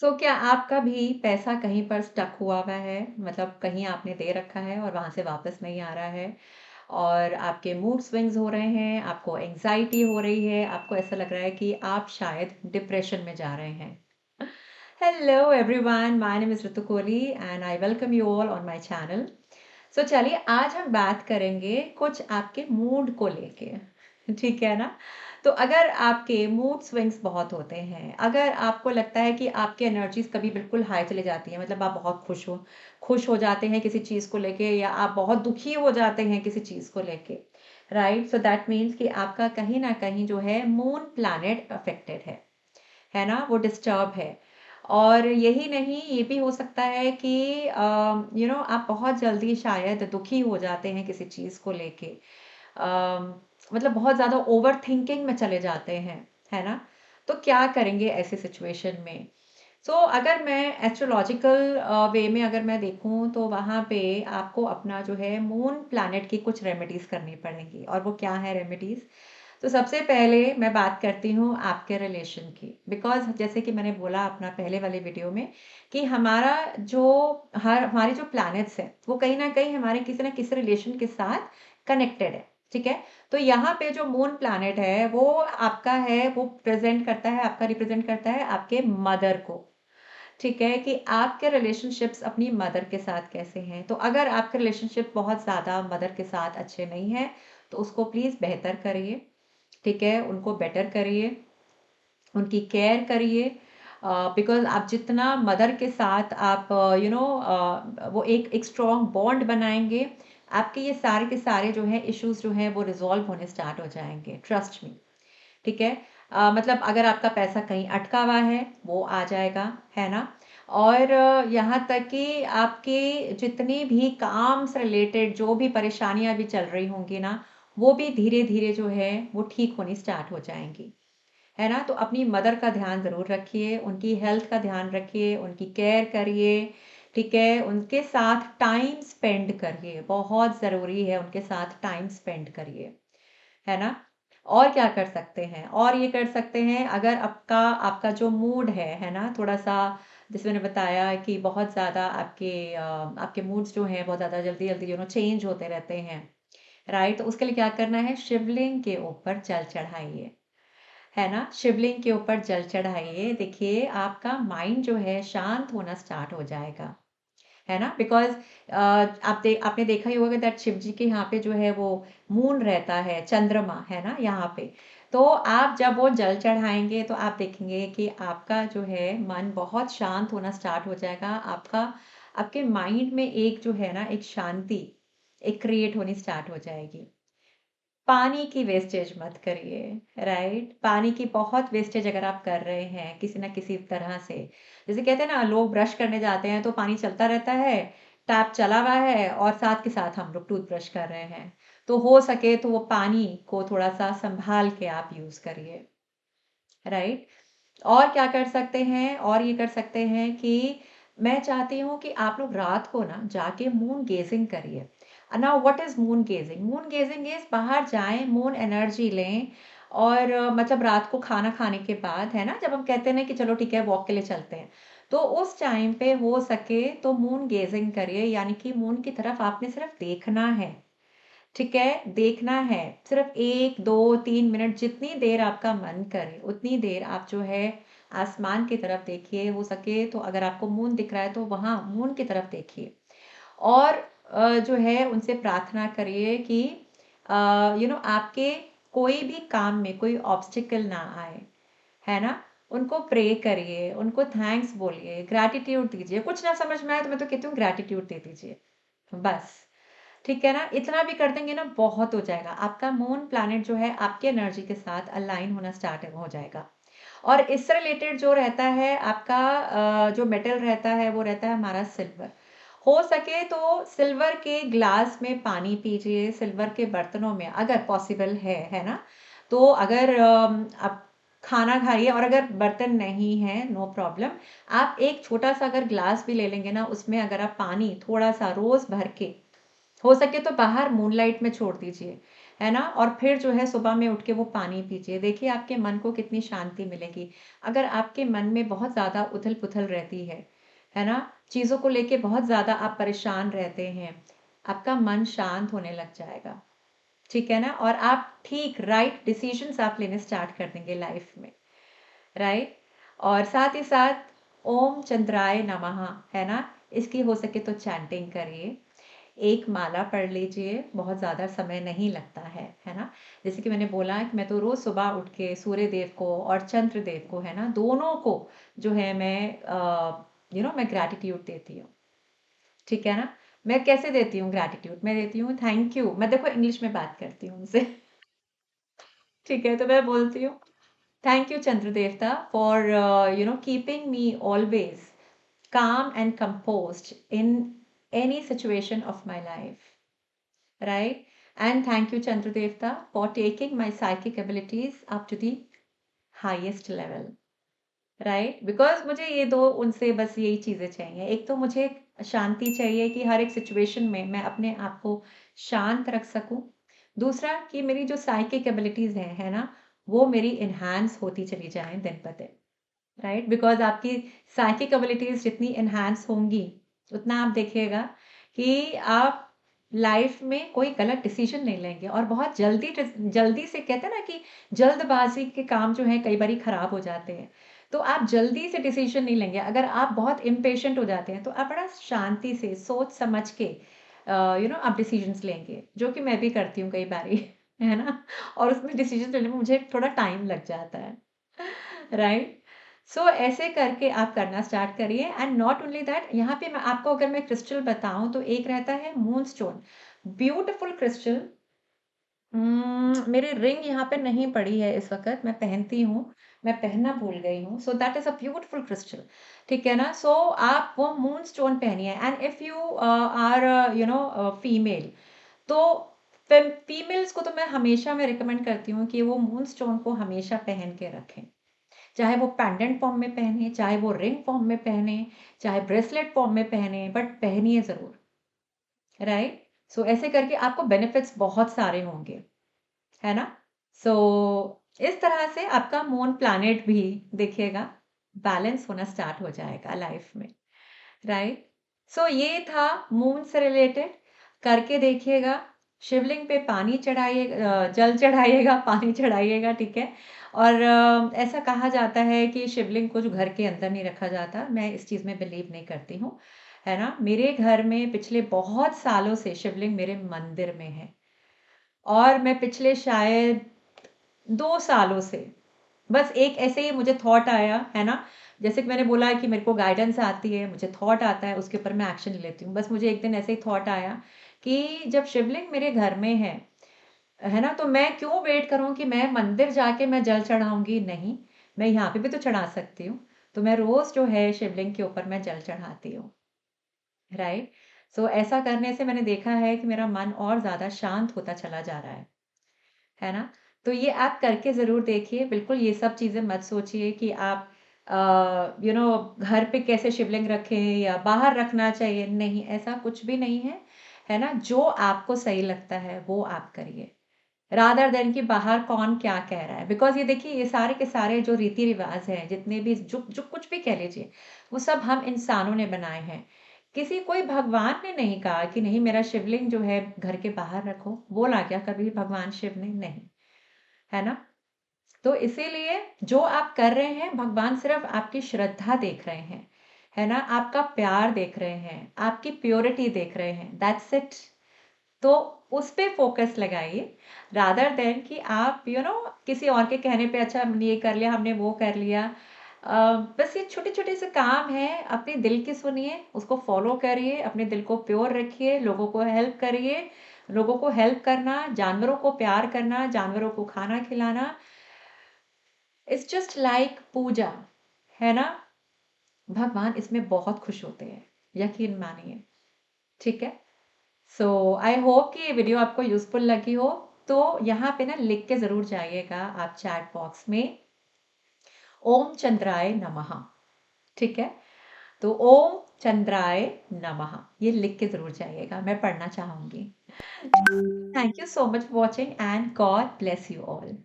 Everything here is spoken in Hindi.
क्या आपका भी पैसा कहीं पर स्टक हुआ हुआ है? मतलब कहीं आपने दे रखा है और वहाँ से वापस नहीं आ रहा है और आपके मूड स्विंग्स हो रहे हैं, आपको एंग्ज़ायटी हो रही है, आपको ऐसा लग रहा है कि आप शायद डिप्रेशन में जा रहे हैं। Hello everyone, my name is Ritu Kohli and I welcome you all on my channel. चलिए आज हम बात करेंगे कुछ आपके मूड को लेके, ठीक है ना? तो अगर आपके मूड स्विंग्स बहुत होते हैं, अगर आपको लगता है कि आपकी एनर्जीज़ कभी बिल्कुल हाई चली जाती हैं, मतलब आप बहुत खुश हो जाते हैं किसी चीज़ को लेके या आप बहुत दुखी हो जाते हैं किसी चीज़ को लेके, राइट? सो दैट मीन्स कि आपका कहीं न कहीं जो है मून प्लैनेट अफेक्टेड है ना? वो डिस्टर्ब है। और यही नहीं, ये भी हो सकता है कि आप बहुत जल्दी शायद दुखी हो जाते हैं किसी चीज़ को लेके। मतलब बहुत ज़्यादा ओवरथिंकिंग में चले जाते हैं, है ना? तो क्या करेंगे ऐसे सिचुएशन में? अगर मैं एस्ट्रोलॉजिकल वे में अगर मैं देखूँ तो वहाँ पे आपको अपना जो है मून प्लैनेट की कुछ रेमेडीज़ करनी पड़ेंगी और वो क्या है रेमेडीज़? तो सबसे पहले मैं बात करती हूँ आपके रिलेशन की, बिकॉज़ जैसे कि मैंने बोला अपना पहले वाले वीडियो में कि हमारा जो हर हमारी जो प्लैनेट्स हैं, वो कहीं न कहीं हमारे किसी न किसी रिलेशन के साथ कनेक्टेड है, ठीक है? तो यहाँ पे जो मून प्लैनेट है, वो आपका है, वो प्रेज़ेंट करता है, आपका रिप्रेज़ेंट करता है आपके मदर को। ठीक है कि आपके रिलेशनशिप्स अपनी मदर के साथ कैसे हैं। तो अगर आपके रिलेशनशिप बहुत ज़्यादा मदर के साथ अच्छे नहीं हैं, तो उसको प्लीज़ बेहतर करिए, ठीक है? उनको बेटर करिए, उनकी केयर करिए। बिकॉज़ आप जितना मदर के साथ आप वो एक स्ट्रॉन्ग बॉन्ड बनाएँगे, आपके ये सारे के सारे जो हैं इश्यूज़ जो हैं वो रिज़ॉल्व होने स्टार्ट हो जाएँगे, ट्रस्ट मी। ठीक है? मतलब अगर आपका पैसा कहीं अटका हुआ है, वो आ जाएगा, है ना? और यहाँ तक कि आपके जितनी भी काम से रिलेटेड जो भी परेशानियाँ भी चल रही होंगी ना, वो भी धीरे-धीरे जो है, वो ठीक होनी स्टार्ट हो जाएँगी, है ना? तो अपनी मदर का ध्यान ज़रूर रखिए, उनकी हेल्थ का ध्यान रखिए, उनकी केयर करिए, ठीक है? उनके साथ टाइम स्पेंड करिए, बहुत ज़रूरी है उनके साथ टाइम स्पेंड करिए। है ना? और क्या कर सकते हैं? और ये कर सकते हैं अगर आपका आपका जो मूड है ना? थोड़ा-सा जैसे मैंने बताया कि बहुत ज़्यादा आपके मूड्स जो हैं बहुत ज़्यादा जल्दी-जल्दी चेंज होते रहते हैं, राइट? तो उसके लिए क्या करना है? शिवलिंग के ऊपर जल चढ़ाइए, है ना? शिवलिंग के ऊपर जल चढ़ाइए, देखिए आपका माइंड जो है शांत होना स्टार्ट हो जाएगा। है ना? बिकॉज़ आपने देखा ही होगा दैट शिव जी के यहाँ पे जो है वो मून रहता है, चंद्रमा, है ना? यहाँ पे। तो आप जब वो जल चढ़ाएँगे तो आप देखेंगे कि आपका जो है मन बहुत शांत होना स्टार्ट हो जाएगा। आपके माइंड में एक जो है ना एक शांति, एक क्रिएट होनी स्टार्ट हो जाएगी। पानी की वेस्टेज मत करिए, राइट? पानी की बहुत वेस्टेज अगर आप कर रहे हैं किसी न किसी तरह से, जैसे कहते हैं ना लोग ब्रश करने जाते हैं तो पानी चलता रहता है, टैप चला हुआ है और साथ के साथ हम लोग टूथब्रश कर रहे हैं। तो हो सके तो वो पानी को थोड़ा-सा सँभाल के आप यूज़ करिए, राइट? और क्या कर सकते हैं? और ये कर सकते हैं कि मैं चाहती हूँ कि आप लोग रात को ना जाके मून गेजिंग करिए। Now what is moon gazing? Moon gazing is बाहर जाएँ, मून एनर्जी लें और मतलब रात को खाना खाने के बाद, है ना? जब हम कहते हैं ना कि चलो ठीक है वॉक के लिए चलते हैं, तो उस टाइम पे हो सके तो मून गेजिंग करिए, यानी कि मून की तरफ आपने सिर्फ़ देखना है। ठीक है? देखना है। सिर्फ़ 1, 2, 3 मिनट जितनी देर आपका मन करे, उतनी देर आप जो है आसमान की तरफ देखिए। हो सके तो अगर आपको मून दिख रहा है तो वहाँ मून की तरफ देखिए। और जो है उनसे प्रार्थना करिए कि आपके कोई भी काम में कोई ऑब्स्टेकल ना आए, है ना? उनको प्रे करिए, उनको थैंक्स बोलिए, ग्रैटिट्यूड दीजिए। कुछ ना समझ में आए तो मैं तो कहती हूँ ग्रैटिट्यूड दे दीजिए, बस। ठीक है ना? इतना भी कर देंगे ना बहुत हो जाएगा। आपका मून प्लैनेट जो है आपकी एनर्जी के साथ अलाइन होना स्टार्ट हो जाएगा। और इससे रिलेटेड जो रहता है आपका जो मेटल रहता है वो रहता है हमारा सिल्वर। हो सके तो सिल्वर के ग्लास में पानी पीजिए, सिल्वर के बर्तनों में अगर पॉसिबल है ना? तो अगर आप खाना खाइए और अगर बर्तन नहीं है, नो प्रॉब्लम। आप एक छोटा-सा अगर ग्लास भी ले लेंगे ना, उसमें अगर आप पानी थोड़ा-सा रोज़ भर के हो सके तो बाहर मूनलाइट में छोड़ दीजिए, है ना? और फिर जो है सुबह में उठ के वो पानी पीजिए। देखिए आपके मन को कितनी शांति मिलेगी। अगर आपके मन में बहुत ज़्यादा उथल-पुथल रहती है ना? चीज़ों को लेके बहुत ज़्यादा आप परेशान रहते हैं, आपका मन शांत होने लग जाएगा, ठीक है ना? और आप ठीक राइट डिसीज़न्स आप लेने स्टार्ट कर देंगे लाइफ़ में, राइट? और साथ ही साथ ओम चंद्राय नमः, है ना? इसकी हो सके तो चैंटिंग करिए। एक माला पढ़ लीजिए, बहुत ज़्यादा समय नहीं लगता है ना? जैसे कि मैंने बोला कि मैं तो रोज़ सुबह उठ के सूर्य देव को और चंद्र देव को, है ना, दोनों को जो है मैं ग्रैटिट्यूड देती हूँ, ठीक है ना? मैं कैसे देती हूँ ग्रैटिट्यूड? मैं देती हूँ थैंक यू, मैं देखो इंग्लिश में बात करती हूँ उनसे, ठीक है? तो मैं बोलती हूँ थैंक यू चंद्र देवता for keeping me always calm and composed in any situation of my life, right? And thank you, Chandradevta, for taking my psychic abilities up to the highest level, right? Because मुझे ये दो उनसे बस यही चीज़ें चाहिए। एक तो मुझे शांति चाहिए कि हर एक सिचुएशन में मैं अपने आप को शांत रख सकूं। दूसरा कि मेरी जो साइकिक एबिलिटीज़ हैं, है ना, वो मेरी इन्हांस होती चली जाएं दिन ब दिन। राइट बिकॉज आपकी साइकिक एबिलिटीज जितनी एनहांस होंगी उतना आप देखिएगा कि आप लाइफ में कोई गलत डिसीजन नहीं लेंगे और बहुत जल्दी जल्दी से कहते हैं ना कि जल्दबाजी के काम जो है कई बार खराब हो जाते हैं। तो आप जल्दी से डिसीजन नहीं लेंगे। अगर आप बहुत इम्पेशेंट हो जाते हैं तो आप बड़ा शांति से सोच समझ के आप डिसीजंस लेंगे, जो कि मैं भी करती हूँ कई बारी है ना। और उसमें डिसीजन लेने में मुझे थोड़ा टाइम लग जाता है, राइट। सो ऐसे करके आप करना स्टार्ट करिए एंड नॉट ओनली दैट, यहाँ पे मैं आपको अगर मैं क्रिस्टल बताऊं तो एक रहता है मून स्टोन, ब्यूटिफुल क्रिस्टल। मेरी रिंग यहाँ पे नहीं पड़ी है इस वक्त, मैं पहनती हूँ, मैं पहनना भूल गई हूँ। So that is a beautiful crystal, ठीक है ना। सो आप वो मून स्टोन पहनिए and if you are female, तो फीमेल्स को तो मैं हमेशा मैं रिकमेंड करती हूँ कि वो मून स्टोन को हमेशा पहन के रखें। चाहे वो पेंडेंट फॉर्म में पहने, चाहे वो रिंग फॉर्म में पहने, चाहे ब्रेसलेट फॉर्म में पहने, बट पहनिए जरूर, राइट। सो ऐसे करके आपको बेनिफिट्स बहुत सारे होंगे, है ना। सो इस तरह से आपका मून प्लैनेट भी देखिएगा बैलेंस होना स्टार्ट हो जाएगा लाइफ में, राइट। सो ये था मून से रिलेटेड, करके देखिएगा। शिवलिंग पे पानी चढ़ाइए, जल चढ़ाइएगा, पानी चढ़ाइएगा, ठीक है। और ऐसा कहा जाता है कि शिवलिंग को जो घर के अंदर नहीं रखा जाता, मैं इस चीज़ में बिलीव नहीं करती हूँ, है ना। मेरे घर में पिछले बहुत सालों से शिवलिंग मेरे मंदिर में है और मैं पिछले शायद 2 सालों से बस एक ऐसे ही मुझे थॉट आया, है ना। जैसे कि मैंने बोला है कि मेरे को गाइडेंस आती है, मुझे थॉट आता है, उसके ऊपर मैं एक्शन ले लेती हूँ। बस मुझे एक दिन ऐसे ही थॉट आया कि जब शिवलिंग मेरे घर में है ना, तो मैं क्यों वेट करूँ कि मैं मंदिर जाके मैं जल चढ़ाऊंगी। नहीं, मैं यहाँ पे भी तो चढ़ा सकती हूँ। तो मैं रोज जो है शिवलिंग के ऊपर मैं जल चढ़ाती हूँ, राइट। सो ऐसा करने से मैंने देखा है कि मेरा मन और ज्यादा शांत होता चला जा रहा है ना। तो ये आप करके ज़रूर देखिए। बिल्कुल ये सब चीज़ें मत सोचिए कि आप घर पे कैसे शिवलिंग रखें या बाहर रखना चाहिए, नहीं, ऐसा कुछ भी नहीं है ना। जो आपको सही लगता है वो आप करिए, रादर देन कि बाहर कौन क्या कह रहा है। बिकॉज़ ये देखिए, ये सारे के सारे जो रीति-रिवाज़ हैं, जितने भी जो जो कुछ भी कह लीजिए, वो सब हम इंसानों ने बनाए हैं। किसी कोई भगवान ने नहीं कहा कि नहीं मेरा शिवलिंग जो है घर के बाहर रखो, बोला क्या कभी भगवान शिव ने? नहीं, है ना? तो इसीलिए जो आप कर रहे हैं, भगवान सिर्फ आपकी श्रद्धा देख रहे हैं, है ना? आपका प्यार देख रहे हैं, आपकी प्योरिटी देख रहे हैं, दैट्स इट। तो उस पे फोकस लगाइए, रादर देन कि आप किसी और के कहने पे अच्छा हमने ये कर लिया, हमने वो कर लिया। बस ये छोटे छोटे से काम है, अपने दिल की सुनिए, उसको फॉलो करिए, अपने दिल को प्योर रखिए, लोगों को हेल्प करिए। लोगों को हेल्प करना, जानवरों को प्यार करना, जानवरों को खाना खिलाना, इट्स जस्ट लाइक पूजा, है ना। भगवान इसमें बहुत खुश होते हैं, यकीन मानिए, ठीक है। सो आई होप कि ये वीडियो आपको यूजफुल लगी हो। तो यहाँ पे ना लिख के जरूर जाइएगा आप चैट बॉक्स में, ओम चंद्राय नमः, ठीक है। तो ओम चंद्राय नमः ये लिख के जरूर जाइएगा, मैं पढ़ना चाहूंगी। Thank you so much for watching and God bless you all.